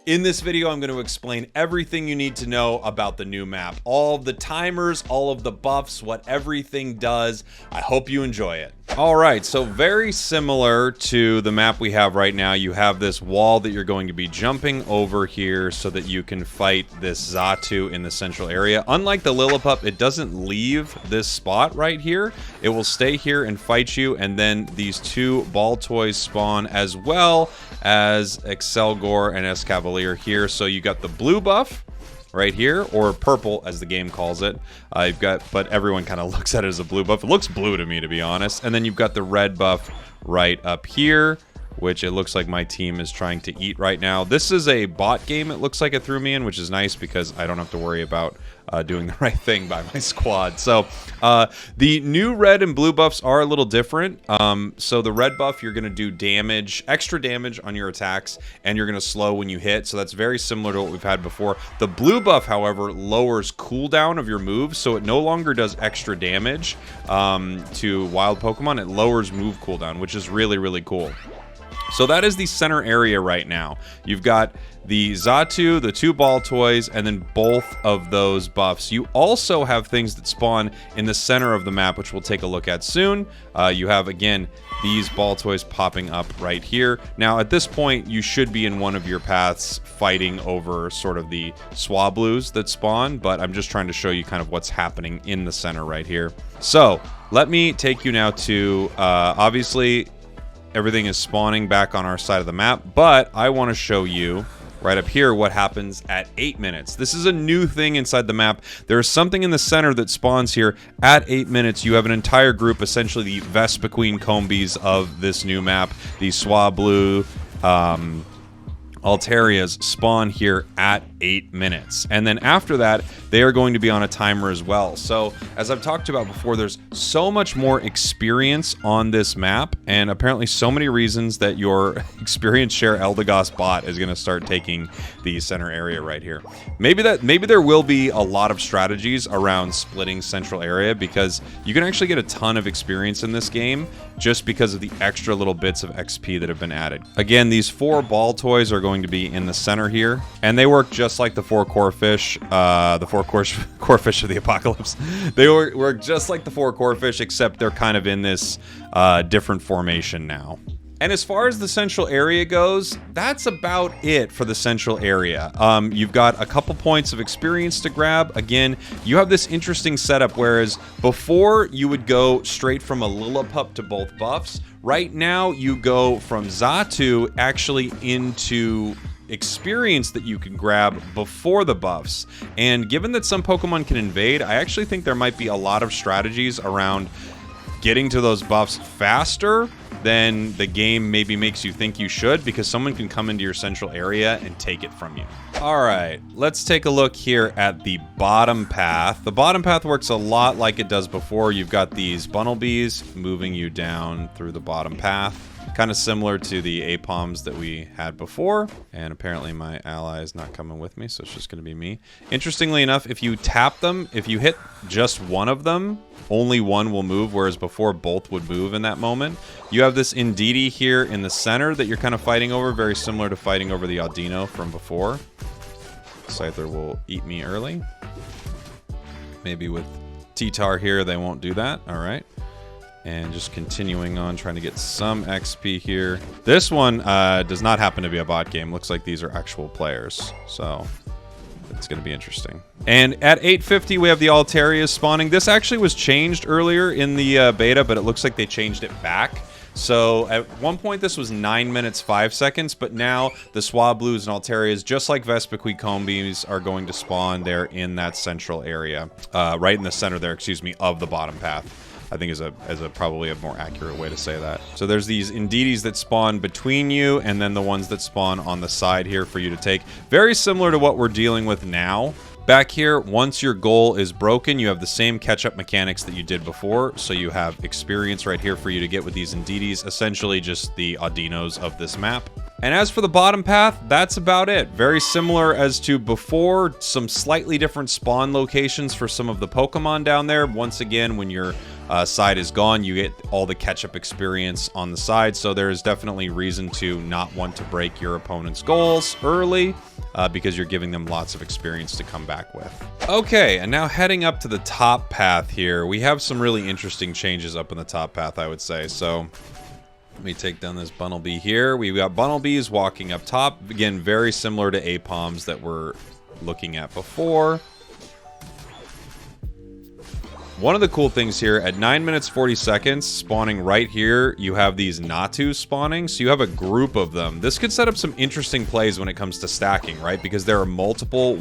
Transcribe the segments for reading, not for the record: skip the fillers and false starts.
In this video, I'm going to explain everything you need to know about the new map. All of the timers, all of the buffs, what everything does. I hope you enjoy it. Alright, so very similar to the map we have right now, you have this wall that you're going to be jumping over here so that you can fight this Xatu in the central area. Unlike the Lillipup, it doesn't leave this spot right here. It will stay here and fight you, and then these two Baltoys spawn as well as Excelgor and Escavalier here. So you got the blue buff right here, or purple as the game calls it. You've got, but everyone kind of looks at it as a blue buff. It looks blue to me, to be honest. And then you've got the red buff right up here, which it looks like my team is trying to eat right now. This is a bot game, it looks like it threw me in, which is nice because I don't have to worry about doing the right thing by my squad. So the new red and blue buffs are a little different. So the red buff, you're going to do damage, extra damage on your attacks, and you're going to slow when you hit. So that's very similar to what we've had before. The blue buff, however, lowers cooldown of your moves, so it no longer does extra damage to wild Pokemon. It lowers move cooldown, which is really, really cool. So that is the center area right now. You've got the Xatu, the two Baltoys, and then both of those buffs. You also have things that spawn in the center of the map, which we'll take a look at soon. You have, again, these Baltoys popping up right here. Now, at this point, you should be in one of your paths fighting over sort of the Swablues that spawn, but I'm just trying to show you kind of what's happening in the center right here. So, let me take you now to, obviously, everything is spawning back on our side of the map, but I want to show you right up here what happens at 8 minutes. This is a new thing inside the map. There's something in the center that spawns here at 8 minutes. You have an entire group, essentially the Vespiquen Combees of this new map. The Swablu, Altarias spawn here at 8 minutes. And then after that, they are going to be on a timer as well. So, as I've talked about before, there's so much more experience on this map, and apparently so many reasons that your experience share Eldegoss bot is going to start taking the center area right here. Maybe there will be a lot of strategies around splitting central area, because you can actually get a ton of experience in this game just because of the extra little bits of XP that have been added. Again, these four Baltoys are going to be in the center here, and they work just like the four core fish, core fish of the apocalypse. They work just like the four core fish, except they're kind of in this different formation now. And as far as the central area goes, that's about it for the central area. You've got a couple points of experience to grab. Again, you have this interesting setup, whereas before you would go straight from a Lillipup to both buffs. Right now, you go from Xatu actually into experience that you can grab before the buffs. And given that some Pokemon can invade, I actually think there might be a lot of strategies around getting to those buffs faster than the game maybe makes you think you should, because someone can come into your central area and take it from you. Alright, let's take a look here at the bottom path. The bottom path works a lot like it does before. You've got these Bunnelbees moving you down through the bottom path. Kind of similar to the Apoms that we had before. And apparently my ally is not coming with me, so it's just going to be me. Interestingly enough, if you tap them, if you hit just one of them, only one will move, whereas before both would move in that moment. You have this Indeedee here in the center that you're kind of fighting over, very similar to fighting over the Audino from before. Scyther will eat me early. Maybe with T-Tar here, they won't do that. All right. And just continuing on, trying to get some XP here. This one does not happen to be a bot game. Looks like these are actual players. So it's going to be interesting. And at 8:50, we have the Altarias spawning. This actually was changed earlier in the beta, but it looks like they changed it back. So at one point, this was 9 minutes, 5 seconds, but now the Swablues and Altarias, just like Vespiquen Combees, are going to spawn there in that central area. Right in the center there, excuse me, of the bottom path. I think is a probably a more accurate way to say that. So there's these Indeedees that spawn between you, and then the ones that spawn on the side here for you to take. Very similar to what we're dealing with now. Back here, once your goal is broken, you have the same catch-up mechanics that you did before, so you have experience right here for you to get with these Indeedees, essentially just the Audinos of this map. And as for the bottom path, that's about it. Very similar as to before, some slightly different spawn locations for some of the Pokemon down there. Once again, when your side is gone, you get all the catch-up experience on the side, so there is definitely reason to not want to break your opponent's goals early. because you're giving them lots of experience to come back with. Okay, and now heading up to the top path here, we have some really interesting changes up in the top path, I would say. So let me take down this Bunnelby here. We've got Bunnelbys walking up top. Again, very similar to Appoms that we're looking at before. One of the cool things here, at 9 minutes 40 seconds, spawning right here, you have these Natu spawning, so you have a group of them. This could set up some interesting plays when it comes to stacking, right? Because there are multiple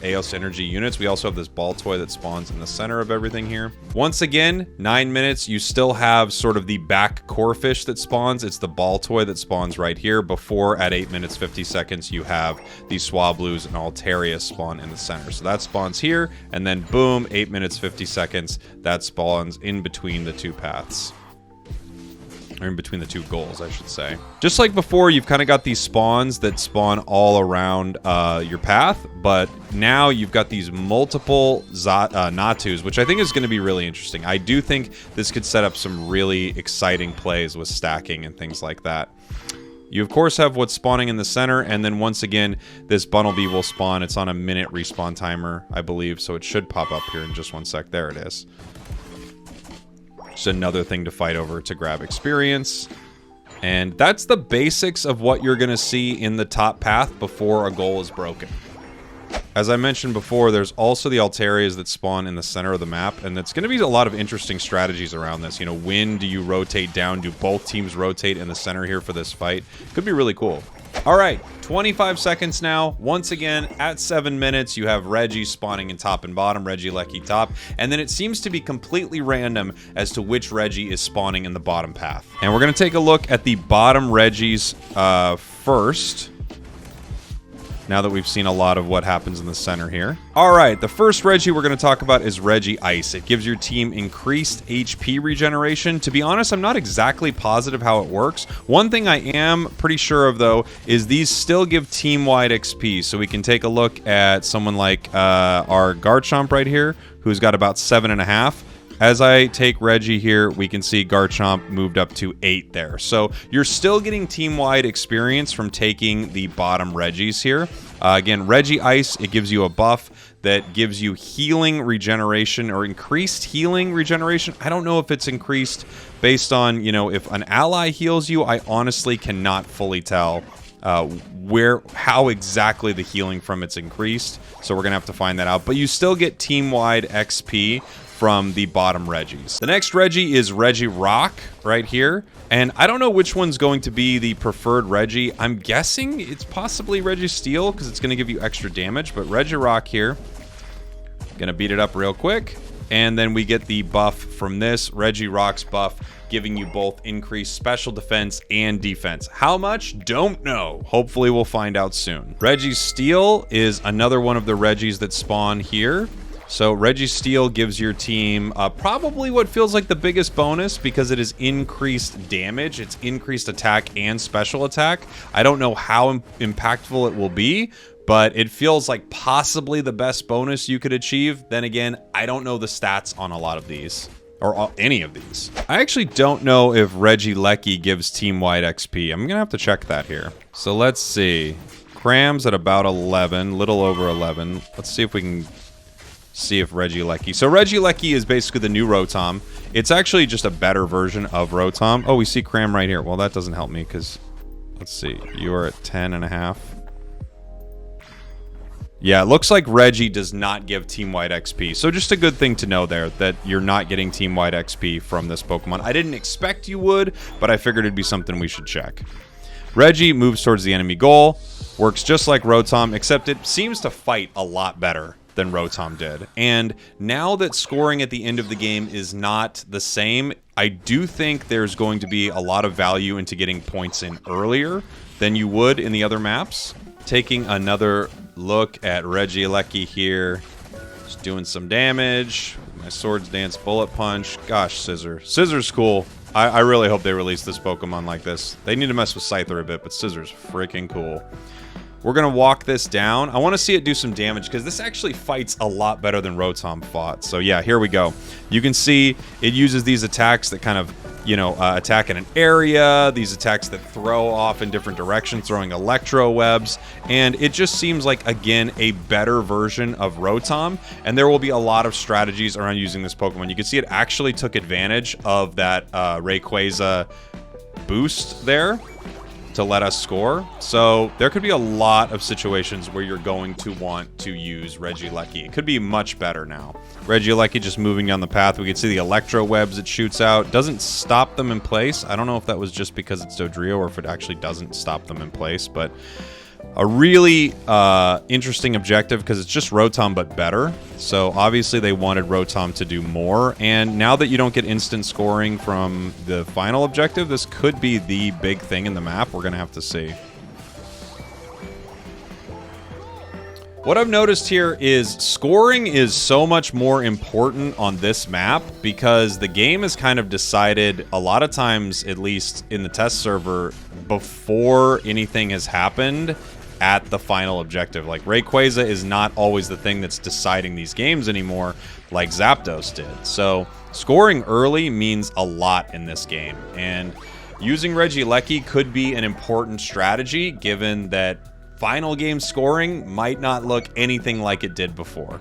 Eos Energy units. We also have this Baltoy that spawns in the center of everything here. Once again, 9 minutes, you still have sort of the back core fish that spawns. It's the Baltoy that spawns right here. Before, at 8 minutes 50 seconds, you have the Swablues and Altaria spawn in the center. So that spawns here, and then boom, 8 minutes 50 seconds, that spawns in between the two paths, or in between the two goals, I should say. Just like before, you've kind of got these spawns that spawn all around your path, but now you've got these multiple Natus, which I think is going to be really interesting. I do think this could set up some really exciting plays with stacking and things like that. You, of course, have what's spawning in the center, and then once again, this Bunnelby will spawn. It's on a minute respawn timer, I believe, so it should pop up here in just 1 sec. There it is. Just another thing to fight over to grab experience. And that's the basics of what you're going to see in the top path before a goal is broken. As I mentioned before, there's also the Altarias that spawn in the center of the map, and it's going to be a lot of interesting strategies around this. You know, when do you rotate down? Do both teams rotate in the center here for this fight? Could be really cool. All right, 25 seconds now. Once again, at 7 minutes, you have Reggie spawning in top and bottom, Regieleki top, and then it seems to be completely random as to which Reggie is spawning in the bottom path. And we're going to take a look at the bottom Reggies first, now that we've seen a lot of what happens in the center here. All right, the first Reggie we're going to talk about is Regice. It gives your team increased HP regeneration. To be honest, I'm not exactly positive how it works. One thing I am pretty sure of, though, is these still give team-wide XP. So we can take a look at someone like our Garchomp right here, who's got about 7.5. As I take Reggie here, we can see Garchomp moved up to 8 there. So you're still getting team-wide experience from taking the bottom Reggies here. Again, Regice, it gives you a buff that gives you healing regeneration or increased healing regeneration. I don't know if it's increased based on, you know, if an ally heals you. I honestly cannot fully tell how exactly the healing from it's increased. So we're going to have to find that out. But you still get team-wide XP from the bottom Reggies. The next Reggie is Regirock right here, and I don't know which one's going to be the preferred Reggie. I'm guessing it's possibly Registeel because it's going to give you extra damage, but Regirock here, gonna beat it up real quick, and then we get the buff from this Regirock's buff, giving you both increased special defense and defense. How much? Don't know. Hopefully we'll find out soon. Registeel is another one of the Reggies that spawn here. So Registeel gives your team probably what feels like the biggest bonus because it is increased damage. It's increased attack and special attack. I don't know how impactful it will be, but it feels like possibly the best bonus you could achieve. Then again, I don't know the stats on a lot of these, or any of these. I actually don't know if Regieleki gives team-wide XP. I'm gonna have to check that here. So let's see. Cram's at about 11, little over 11. Let's see if we can see if Regieleki. So Regieleki is basically the new Rotom. It's actually just a better version of Rotom. Oh, we see Cram right here. Well, that doesn't help me because, let's see, you are at 10.5. Yeah, it looks like Reggie does not give team-wide XP. So just a good thing to know there, that you're not getting team-wide XP from this Pokemon. I didn't expect you would, but I figured it'd be something we should check. Reggie moves towards the enemy goal, works just like Rotom, except it seems to fight a lot better than Rotom did. And now that scoring at the end of the game is not the same, I do think there's going to be a lot of value into getting points in earlier than you would in the other maps. Taking another look at Regieleki here. Just doing some damage. My Swords Dance Bullet Punch. Gosh, Scissor. Scissor's cool. I really hope they release this Pokemon like this. They need to mess with Scyther a bit, but Scissor's freaking cool. We're going to walk this down. I want to see it do some damage because this actually fights a lot better than Rotom fought. So yeah, here we go. You can see it uses these attacks that kind of, you know, attack in an area, these attacks that throw off in different directions, throwing electro webs, and it just seems like, again, a better version of Rotom, and there will be a lot of strategies around using this Pokemon. You can see it actually took advantage of that Rayquaza boost there to let us score. So there could be a lot of situations where you're going to want to use Regieleki. It could be much better now. Regieleki just moving down the path. We can see the electro webs it shoots out. Doesn't stop them in place. I don't know if that was just because it's Dodrio or if it actually doesn't stop them in place, but a really interesting objective because it's just Rotom but better. So obviously they wanted Rotom to do more, and now that you don't get instant scoring from the final objective, this could be the big thing in the map. We're gonna have to see. What I've noticed here is scoring is so much more important on this map because the game is kind of decided a lot of times, at least in the test server, before anything has happened at the final objective. Like Rayquaza is not always the thing that's deciding these games anymore like Zapdos did. So scoring early means a lot in this game, and using Regieleki could be an important strategy given that final game scoring might not look anything like it did before.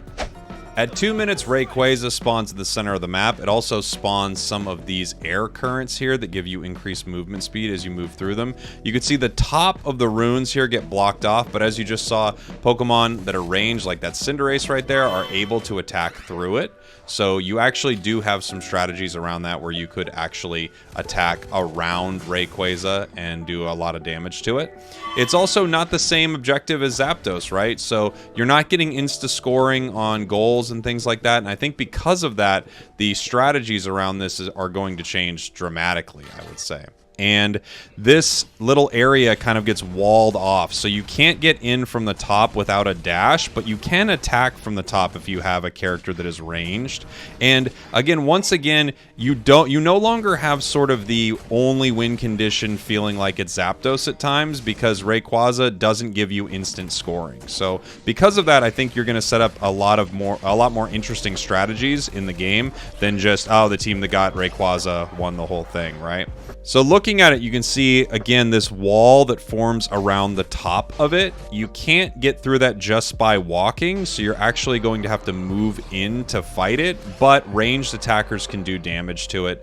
At 2 minutes, Rayquaza spawns at the center of the map. It also spawns some of these air currents here that give you increased movement speed as you move through them. You can see the top of the runes here get blocked off, but as you just saw, Pokemon that are ranged, like that Cinderace right there, are able to attack through it. So you actually do have some strategies around that where you could actually attack around Rayquaza and do a lot of damage to it. It's also not the same objective as Zapdos, right? So you're not getting insta-scoring on goals and things like that, and I think because of that, the strategies around this are going to change dramatically, I would say. And this little area kind of gets walled off, so you can't get in from the top without a dash, but you can attack from the top if you have a character that is ranged. And again, once again, you no longer have sort of the only win condition feeling like it's Zapdos at times, because Rayquaza doesn't give you instant scoring. So because of that, I think you're going to set up a lot more interesting strategies in the game than just, oh, the team that got Rayquaza won the whole thing, right? So looking at it, you can see, again, this wall that forms around the top of it. You can't get through that just by walking, so you're actually going to have to move in to fight it, but ranged attackers can do damage to it.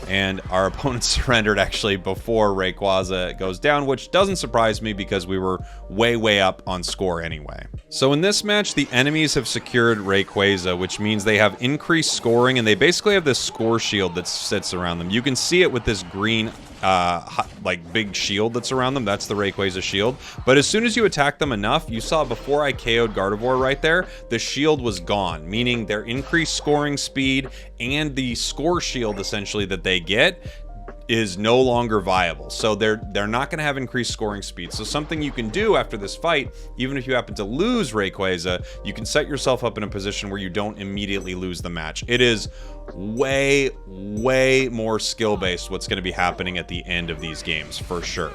And our opponent surrendered actually before Rayquaza goes down, which doesn't surprise me because we were way up on score anyway. So in this match, the enemies have secured Rayquaza, which means they have increased scoring, and they basically have this score shield that sits around them. You can see it with this green like big shield that's around them. That's the Rayquaza shield. But as soon as you attack them enough, you saw before I KO'd Gardevoir right there, the shield was gone, meaning their increased scoring speed and the score shield essentially that they get is no longer viable. So they're not going to have increased scoring speed. So something you can do after this fight, even if you happen to lose Rayquaza, you can set yourself up in a position where you don't immediately lose the match. It is way more skill-based what's going to be happening at the end of these games, for sure.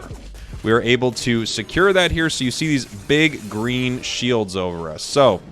We are able to secure that here, so you see these big green shields over us. So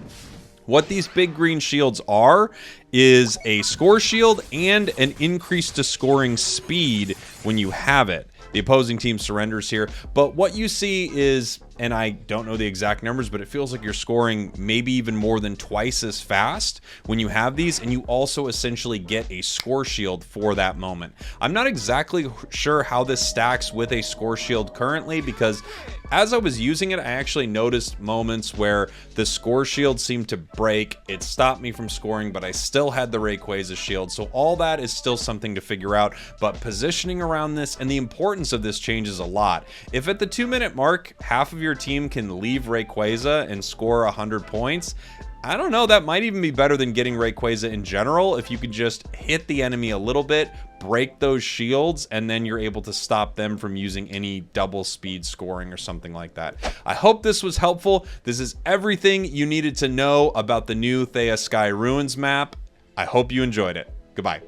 what these big green shields are is a score shield and an increase to scoring speed when you have it. The opposing team surrenders here, but what you see is, and I don't know the exact numbers, but it feels like you're scoring maybe even more than twice as fast when you have these, and you also essentially get a score shield for that moment. I'm not exactly sure how this stacks with a score shield currently, because as I was using it, I actually noticed moments where the score shield seemed to break. It stopped me from scoring, but I still had the Rayquaza shield, so all that is still something to figure out, but positioning around this and the importance of this changes a lot. If at the 2-minute mark, half of your team can leave Rayquaza and score 100 points, I don't know, that might even be better than getting Rayquaza in general if you could just hit the enemy a little bit, break those shields, and then you're able to stop them from using any double speed scoring or something like that. I hope this was helpful. This is everything you needed to know about the new Theia Sky Ruins map. I hope you enjoyed it. Goodbye.